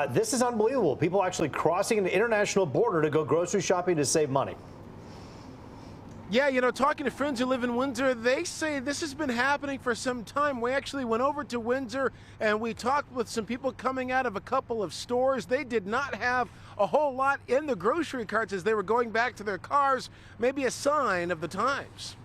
This is unbelievable. People actually crossing an international border to go grocery shopping to save money. Yeah, you know, talking to friends who live in Windsor, they say this has been happening for some time. We actually went over to Windsor and we talked with some people coming out of a couple of stores. They did not have a whole lot in the grocery carts as they were going back to their cars, maybe a sign of the times.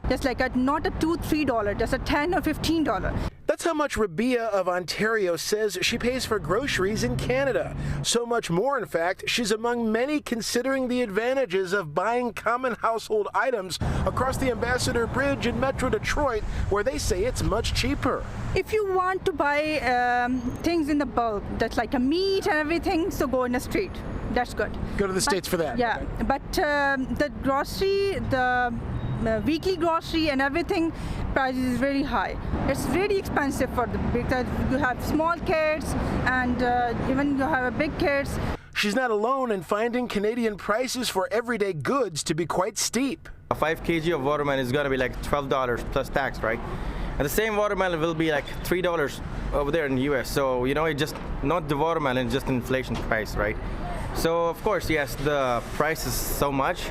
Just like not a $2, $3, just a $10 or $15. That's how much Rabia of Ontario says she pays for groceries in Canada. So much more, in fact, she's among many considering the advantages of buying common household items across the Ambassador Bridge in Metro Detroit, where they say it's much cheaper. If you want to buy things in the bulk, that's like a meat and everything, so go in the street. That's good. Go to the States for that. Yeah, okay. But the grocery, the weekly grocery and everything price is very high. It's really expensive because you have small kids and even you have big kids. She's not alone in finding Canadian prices for everyday goods to be quite steep. A 5 kg of watermelon is going to be like $12 plus tax, right? And the same watermelon will be like $3 over there in the US. So, you know, it's just not the watermelon, it's just inflation price, right? So, of course, yes, the price is so much.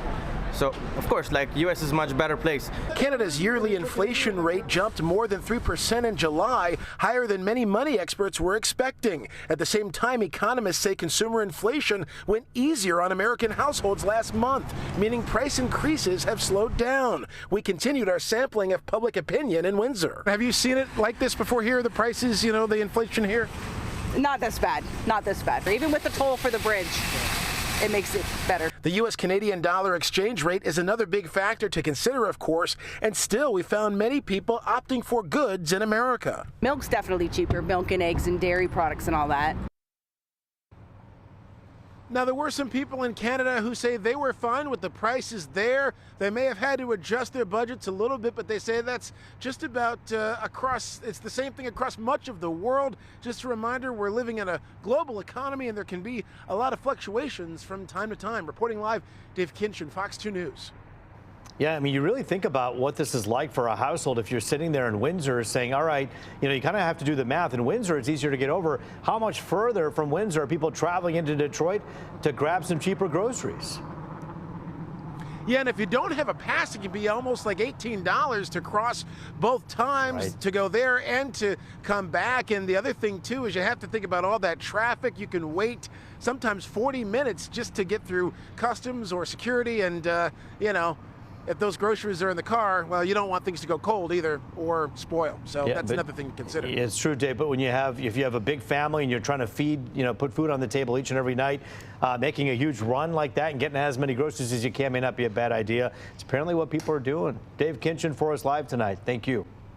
So, of course, like, U.S. is a much better place. Canada's yearly inflation rate jumped more than 3% in July, higher than many money experts were expecting. At the same time, economists say consumer inflation went easier on American households last month, meaning price increases have slowed down. We continued our sampling of public opinion in Windsor. Have you seen it like this before here, the prices, you know, the inflation here? Not this bad, not this bad. Even with the toll for the bridge, it makes it better. The U.S.-Canadian dollar exchange rate is another big factor to consider, of course, and still we found many people opting for goods in America. Milk's definitely cheaper, milk and eggs and dairy products and all that. Now, there were some people in Canada who say they were fine with the prices there. They may have had to adjust their budgets a little bit, but they say that's just about it's the same thing across much of the world. Just a reminder, we're living in a global economy and there can be a lot of fluctuations from time to time. Reporting live, Dave Kinchin, Fox 2 News. Yeah, I mean, you really think about what this is like for a household if you're sitting there in Windsor saying, all right, you know, you kind of have to do the math. In Windsor, it's easier to get over. How much further from Windsor are people traveling into Detroit to grab some cheaper groceries? Yeah, and if you don't have a pass, it can be almost like $18 to cross both times, right, to go there and to come back. And the other thing, too, is you have to think about all that traffic. You can wait sometimes 40 minutes just to get through customs or security. And, you know, if those groceries are in the car, well, you don't want things to go cold either or spoil. So yeah, that's another thing to consider. It's true, Dave, but when if you have a big family and you're trying to feed, you know, put food on the table each and every night, making a huge run like that and getting as many groceries as you can may not be a bad idea. It's apparently what people are doing. Dave Kinchin for us live tonight. Thank you.